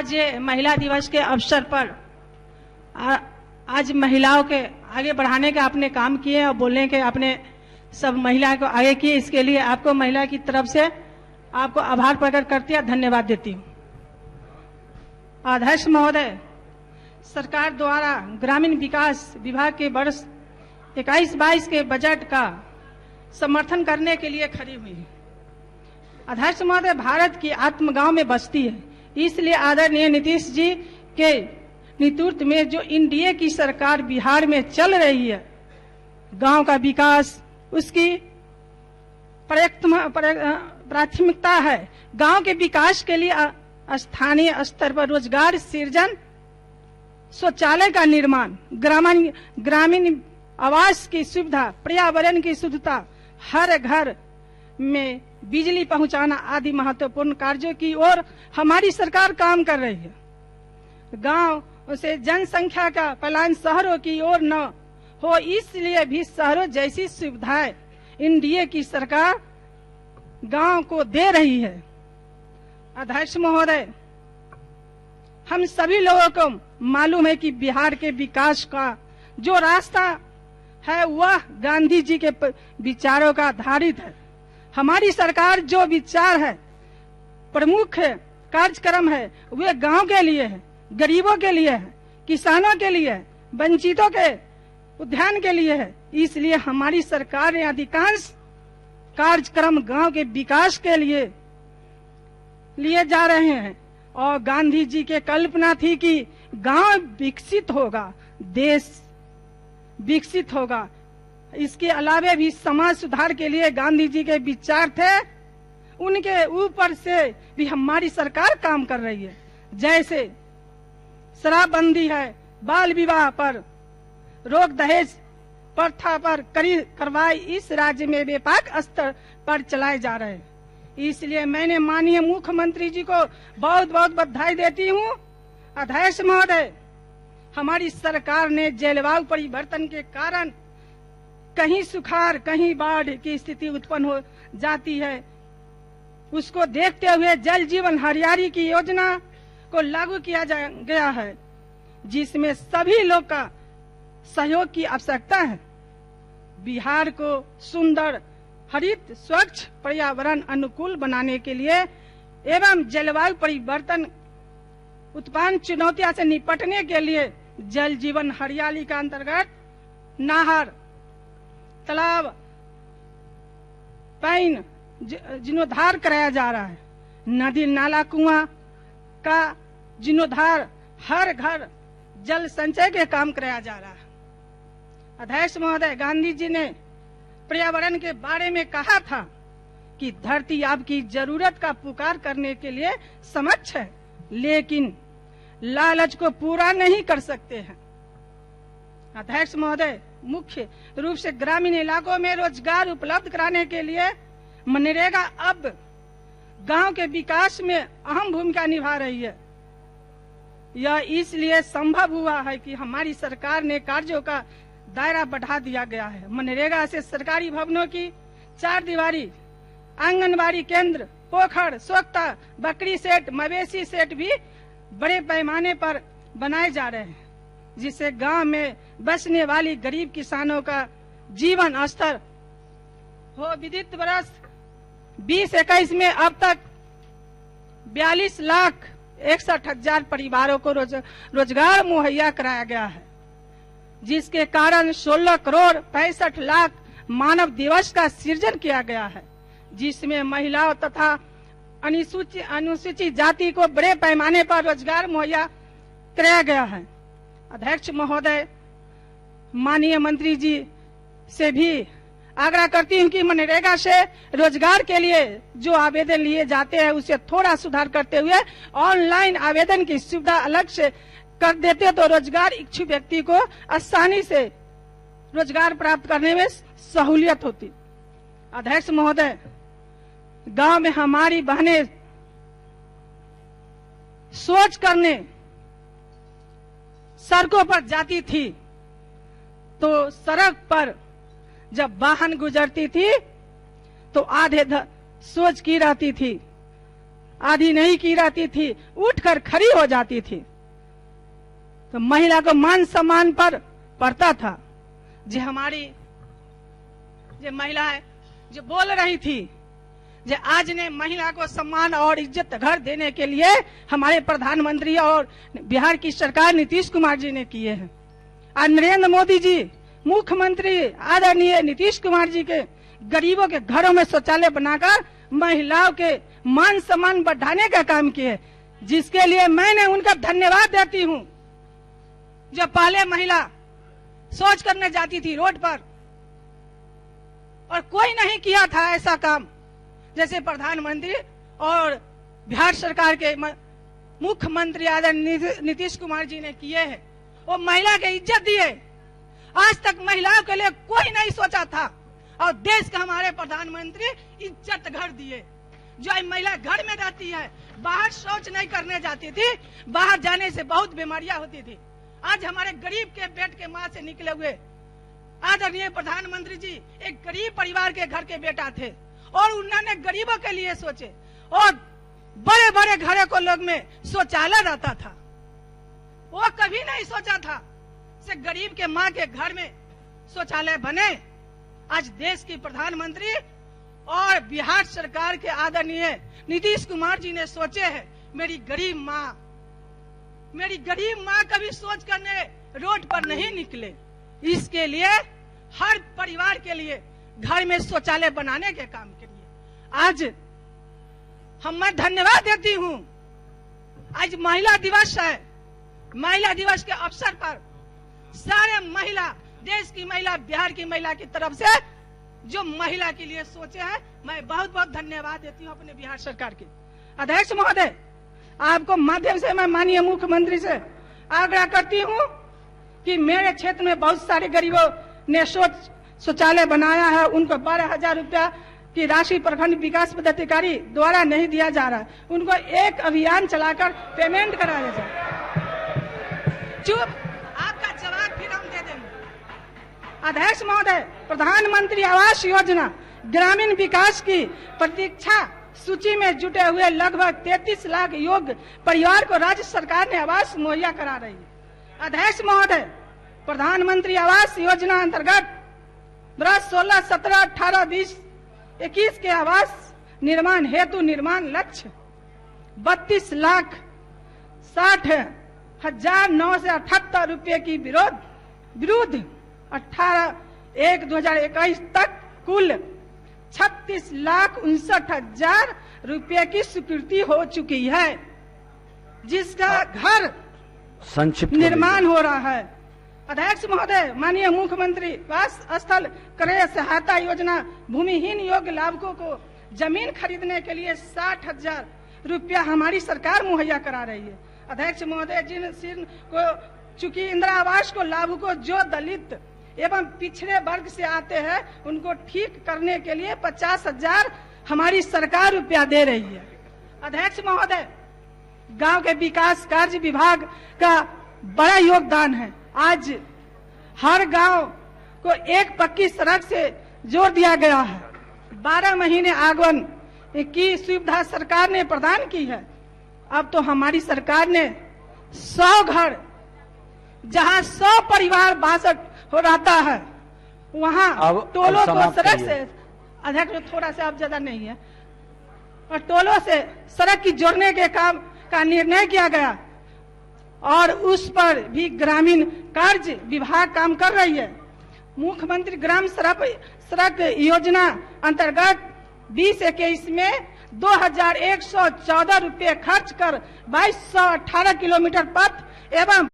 आज ये महिला दिवस के अवसर पर आज महिलाओं के आगे बढ़ाने का आपने काम किए और बोलने के आपने सब महिला को आगे किए, इसके लिए आपको महिला की तरफ से आपको आभार प्रकट करती है, धन्यवाद देती हूँ। अध्यक्ष महोदय, सरकार द्वारा ग्रामीण विकास विभाग के वर्ष 21-22 के बजट का समर्थन करने के लिए खड़ी हुई है। अध्यक्ष महोदय, भारत की आत्म गांव में बसती है, इसलिए आदरणीय नीतीश जी के नेतृत्व में जो एनडीए की सरकार बिहार में चल रही है, गांव का विकास उसकी प्राथमिकता है। गांव के विकास के लिए स्थानीय स्तर पर रोजगार सृजन, शौचालय का निर्माण, ग्रामीण आवास की सुविधा, पर्यावरण की शुद्धता, हर घर में बिजली पहुंचाना आदि महत्वपूर्ण कार्यों की ओर हमारी सरकार काम कर रही है। गांव से जनसंख्या का पलायन शहरों की ओर न हो, इसलिए भी शहरों जैसी सुविधाएं एनडीए की सरकार गांव को दे रही है। अध्यक्ष महोदय, हम सभी लोगों को मालूम है कि बिहार के विकास का जो रास्ता है वह गांधी जी के विचारों का आधारित है। हमारी सरकार जो विचार है, प्रमुख कार्यक्रम है, वे गांव के लिए है, गरीबों के लिए है, किसानों के लिए है, वंचितों के उद्यान के लिए है। इसलिए हमारी सरकार ने अधिकांश कार्यक्रम गांव के विकास के लिए जा रहे हैं। और गांधी जी के कल्पना थी कि गांव विकसित होगा, देश विकसित होगा। इसके अलावा भी समाज सुधार के लिए गांधी जी के विचार थे, उनके ऊपर से भी हमारी सरकार काम कर रही है। जैसे शराबबंदी है, बाल विवाह पर रोक, दहेज प्रथा पर कार्रवाई इस राज्य में व्यापक स्तर पर चलाए जा रहे हैं। इसलिए मैंने माननीय मुख्यमंत्री जी को बहुत बहुत बधाई देती हूँ। अध्यक्ष महोदय, हमारी सरकार ने जलवायु परिवर्तन के कारण कहीं सुखाड़, कहीं बाढ़ की स्थिति उत्पन्न हो जाती है, उसको देखते हुए जल जीवन हरियाली की योजना को लागू किया गया है, जिसमें सभी लोग का सहयोग की आवश्यकता है। बिहार को सुंदर, हरित, स्वच्छ, पर्यावरण अनुकूल बनाने के लिए एवं जलवायु परिवर्तन उत्पन्न चुनौतियों से निपटने के लिए जल जीवन हरियाली का अंतर्गत नहर, तालाब, पाइन जीर्णोद्धार कराया जा रहा है। नदी नाला कुआं का जीर्णोद्धार, हर घर जल संचय के काम कराया जा रहा है। अध्यक्ष महोदय, गांधी जी ने पर्यावरण के बारे में कहा था कि धरती आपकी जरूरत का पुकार करने के लिए समक्ष है, लेकिन लालच को पूरा नहीं कर सकते हैं। अध्यक्ष महोदय, मुख्य रूप से ग्रामीण इलाकों में रोजगार उपलब्ध कराने के लिए मनरेगा अब गांव के विकास में अहम भूमिका निभा रही है। यह इसलिए संभव हुआ है कि हमारी सरकार ने कार्यों का दायरा बढ़ा दिया गया है। मनरेगा से सरकारी भवनों की चार दीवारी, आंगनबाड़ी केंद्र, पोखर, सोख्ता, बकरी सेट, मवेशी सेट भी बड़े पैमाने पर बनाए जा रहे हैं, जिससे गांव में बसने वाली गरीब किसानों का जीवन स्तर हो। विदित वर्ष 2021 में अब तक 42,61,000 परिवारों को रोजगार मुहैया कराया गया है, जिसके कारण 16 करोड़ 65 लाख मानव दिवस का सृजन किया गया है, जिसमें महिलाओं तथा अनुसूचित जाति को बड़े पैमाने पर रोजगार मुहैया कराया गया है। अध्यक्ष महोदय, माननीय मंत्री जी से भी आग्रह करती हूं कि मनरेगा से रोजगार के लिए जो आवेदन लिए जाते हैं उसे थोड़ा सुधार करते हुए ऑनलाइन आवेदन की सुविधा अलग से कर देते तो रोजगार इच्छुक व्यक्ति को आसानी से रोजगार प्राप्त करने में सहूलियत होती। अध्यक्ष महोदय, गांव में हमारी बहनें शौच करने सड़कों पर जाती थी, तो सड़क पर जब वाहन गुजरती थी तो आधे सोच की रहती थी, आधी नहीं की रहती थी, उठकर खड़ी हो जाती थी। तो महिला को मान सम्मान पर पड़ता था। जो हमारी जो महिला है जो बोल रही थी, जो आज ने महिला को सम्मान और इज्जत घर देने के लिए हमारे प्रधानमंत्री और बिहार की सरकार नीतीश कुमार जी ने किए हैं। आज नरेंद्र मोदी जी मुख्यमंत्री आदरणीय नीतीश कुमार जी के गरीबों के घरों में शौचालय बनाकर महिलाओं के मान सम्मान बढ़ाने का काम किए, जिसके लिए मैंने उनका धन्यवाद देती हूँ। जो पहले महिला शौच करने जाती थी रोड पर और कोई नहीं किया था ऐसा काम, जैसे प्रधानमंत्री और बिहार सरकार के मुख्यमंत्री आदरणीय नीतीश कुमार जी ने किए हैं। वो महिला के इज्जत दिए। आज तक महिलाओं के लिए कोई नहीं सोचा था और देश के हमारे प्रधानमंत्री इज्जत घर दिए। जो महिला घर में रहती है, बाहर शौच नहीं करने जाती थी, बाहर जाने से बहुत बीमारियां होती थी। आज हमारे गरीब के पेट के माँ से निकले हुए आदरणीय प्रधानमंत्री जी एक गरीब परिवार के घर के बेटा थे और उन्होंने गरीबों के लिए सोचे और बड़े बड़े घरों को लोग में शौचालय रहता था। वो कभी नहीं सोचा था से गरीब के माँ के घर में शौचालय बने। आज देश की प्रधानमंत्री और बिहार सरकार के आदरणीय नीतीश कुमार जी ने सोचे है मेरी गरीब माँ कभी सोच करने रोड पर नहीं निकले। इसके लिए हर परिवार के लिए घर में शौचालय बनाने के काम के लिए आज मैं धन्यवाद देती हूँ। आज महिला दिवस है। महिला दिवस के अवसर पर सारे महिला, देश की महिला, बिहार की महिला की तरफ से जो महिला के लिए सोचे हैं, मैं बहुत बहुत धन्यवाद देती हूँ अपने बिहार सरकार के। अध्यक्ष महोदय, आपको माध्यम से मैं माननीय मुख्यमंत्री से आग्रह करती हूँ कि मेरे क्षेत्र में बहुत सारे गरीबों ने शौचालय बनाया है, उनको 12,000 रुपया की राशि प्रखंड विकास पदाधिकारी द्वारा नहीं दिया जा रहा है। उनको एक अभियान चलाकर पेमेंट कराया जाए। चुप, आपका जवाब फिर हम दे देंगे। अध्यक्ष महोदय, प्रधानमंत्री आवास योजना ग्रामीण विकास की प्रतीक्षा सूची में जुटे हुए लगभग 33 लाख योग्य परिवार को राज्य सरकार ने आवास मुहैया करा रही है। अध्यक्ष महोदय, प्रधानमंत्री आवास योजना अंतर्गत 16, 17, 18, 20, 21 के आवास निर्माण हेतु निर्माण लक्ष्य 32,60,978 रुपये की विरुद्ध 18/1/2021 तक कुल 36,59,000 रुपये की स्वीकृति हो चुकी है, जिसका घर संक्षिप्त निर्माण हो रहा है। अध्यक्ष महोदय, माननीय मुख्यमंत्री आवास स्थल क्रय सहायता योजना भूमिहीन योग्य लाभुकों को जमीन खरीदने के लिए 60,000 रुपया हमारी सरकार मुहैया करा रही है। अध्यक्ष महोदय, जिन को चूंकि इंदिरा आवास को लाभुकों जो दलित एवं पिछड़े वर्ग से आते हैं उनको ठीक करने के लिए 50,000 हमारी सरकार रुपया दे रही है। अध्यक्ष महोदय, गांव के विकास कार्य विभाग का बड़ा योगदान है। आज हर गांव को एक पक्की सड़क से जोड़ दिया गया है। 12 महीने आगमन की सुविधा सरकार ने प्रदान की है। अब तो हमारी सरकार ने 100 घर, जहां 100 परिवार 62 हो रहता है, वहां टोलों को सड़क से, अध्यक्ष थोड़ा सा अब ज्यादा नहीं है, और टोलों से सड़क की जोड़ने के काम का निर्णय किया गया और उस पर भी ग्रामीण कार्य विभाग काम कर रही है। मुख्यमंत्री ग्राम सड़क योजना अंतर्गत 2021 में 2,114 रुपये खर्च कर 2,218 किलोमीटर पथ एवं